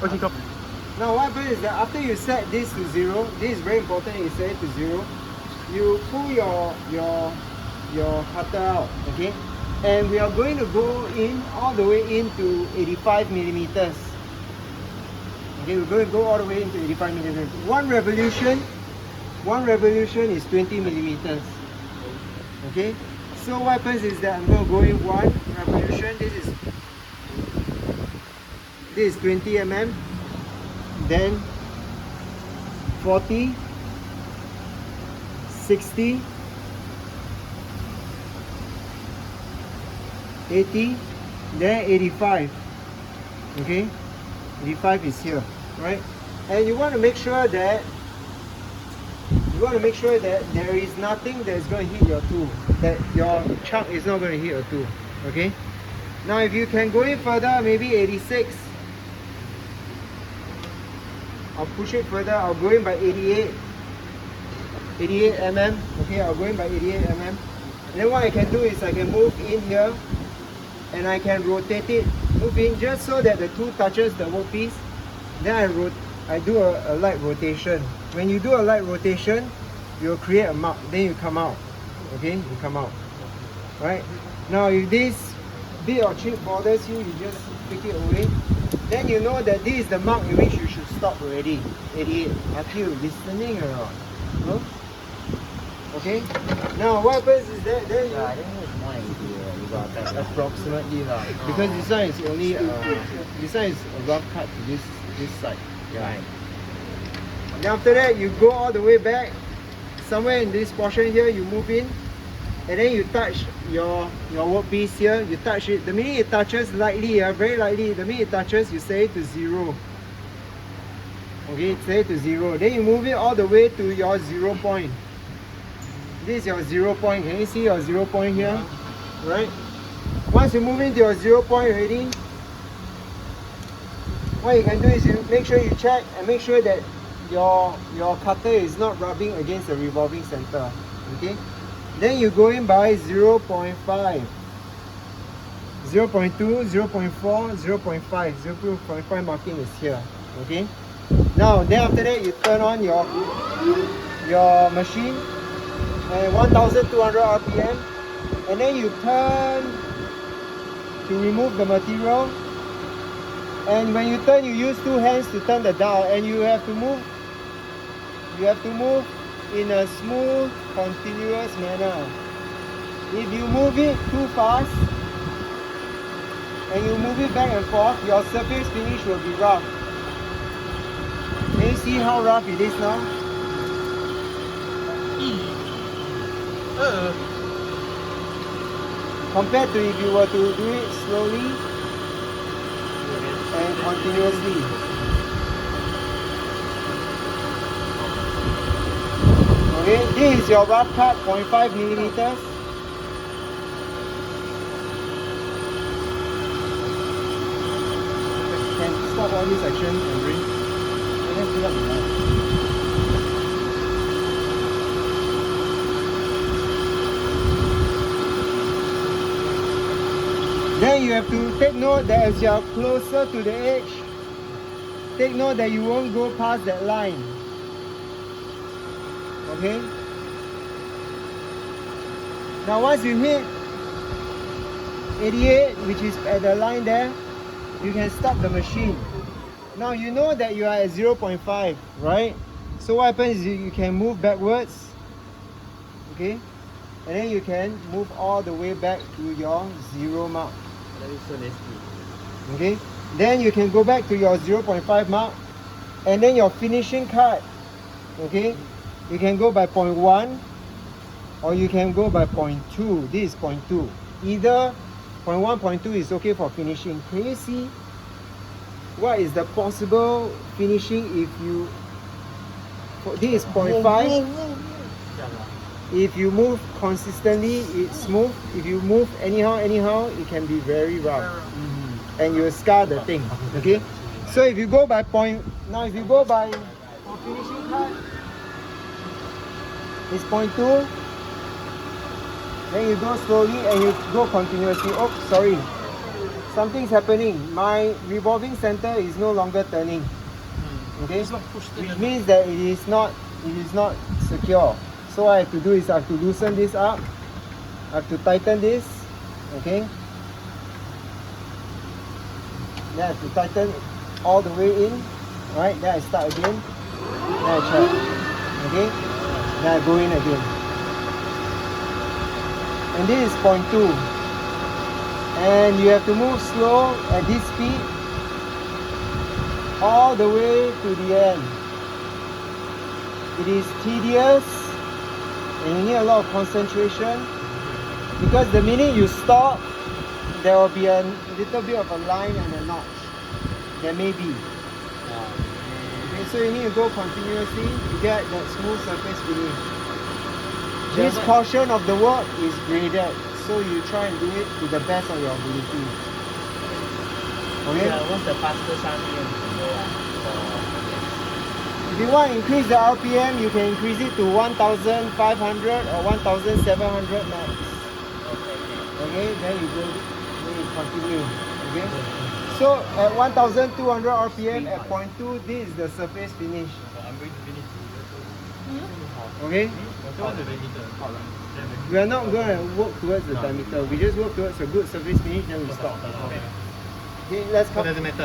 Okay, go. Now what happens is that after you set this to 0, this is very important, you set it to 0, you pull your cutter out, okay? And we are going to go in all the way into 85 millimeters. Okay, we're going to go all the way into 85 millimeters. One revolution is 20 millimeters. Okay, so what happens is that I'm going to go in one revolution. This is 20 mm, then 40, 60, 80, then 85. Okay, 85 is here, right? And you want to make sure that there is nothing that's going to hit your tool, that your chunk is not going to hit your tool. Okay, now if you can go in further, maybe 86, I'll push it further. I'll go in by 88 mm. Okay, I'll go in by 88 mm. And then what I can do is I can move in here and I can rotate it, move in just so that the tool touches the workpiece. Then I do a light rotation. When you do a light rotation, you'll create a mark. Then you come out. Okay, you come out. Right? Now if this bit or chip bothers you, you just pick it away. Then you know that this is the mark in which you should stop already. 88. Are you listening or not? No? Okay? Now what happens is that then you... I think it's more than 80. Approximately lah. Because this one is only this one is a rough cut to this side. Right. Then after that you go all the way back. Somewhere in this portion here you move in. And then you touch your workpiece here, you touch it. The minute it touches lightly, very lightly, the minute it touches, you set it to 0. Okay, set it to 0. Then you move it all the way to your 0 point. This is your 0 point. Can you see your 0 point here? Right? Once you move into your 0 point already, what you can do is you make sure you check and make sure that your cutter is not rubbing against the revolving center. Okay? Then you go in by 0.5, 0.2, 0.4, 0.5. 0.5 marking is here. Okay? Now, then after that, you turn on your machine at 1200 RPM, and then you turn to remove the material. And when you turn, you use 2 hands to turn the dial, and you have to move in a smooth, continuous manner. If you move it too fast and you move it back and forth, your surface finish will be rough. Can you see how rough it is now? Compared to if you were to do it slowly and continuously. Okay, this is your rough cut, 0.5 millimeters. Can stop all this action and bring. And then fill up the line. Then you have to take note that as you are closer to the edge, take note that you won't go past that line. Okay? Now once you hit 88, which is at the line there, you can stop the machine. Now you know that you are at 0.5, right? So what happens is you can move backwards. Okay? And then you can move all the way back to your 0 mark. That is so nasty. Okay? Then you can go back to your 0.5 mark. And then your finishing cut. Okay? You can go by 0.1 or you can go by 0.2. This is 0.2. Either 0.1, 0.2 is okay for finishing. Can you see what is the possible finishing if you... This is 0.5. If you move consistently, it's smooth. If you move anyhow, it can be very rough. And you will scar the thing. Okay? So if you go by now if you go by for finishing cut, it's 0.2. Then you go slowly and you go continuously. Oh, sorry. something's happening. My revolving center is no longer turning. Okay, It's not pushed in which enough. means that it is not secure. So what I have to do is I have to loosen this up. I have to tighten this. Okay. Then I have to tighten all the way in. Alright, then I start again. Then I check. Okay. Then I go in again. And this is 0.2. And you have to move slow at this speed all the way to the end. It is tedious and you need a lot of concentration, because the minute you stop, there will be a little bit of a line and a notch. There may be. Okay, so you need to go continuously to get that smooth surface finish. This portion of the work is graded, so you try and do it to the best of your ability. Okay? What's the fastest RPM you can go for? If you want to increase the RPM, you can increase it to 1,500 or 1,700 max. Okay, then you go, then you continue. Okay? So at 1,200 RPM at 0.2, this is the surface finish. I'm going to finish. Okay? What's the diameter? We are not going to work towards the diameter. We just work towards a good surface finish, then we stop. Okay, let's It come. doesn't matter.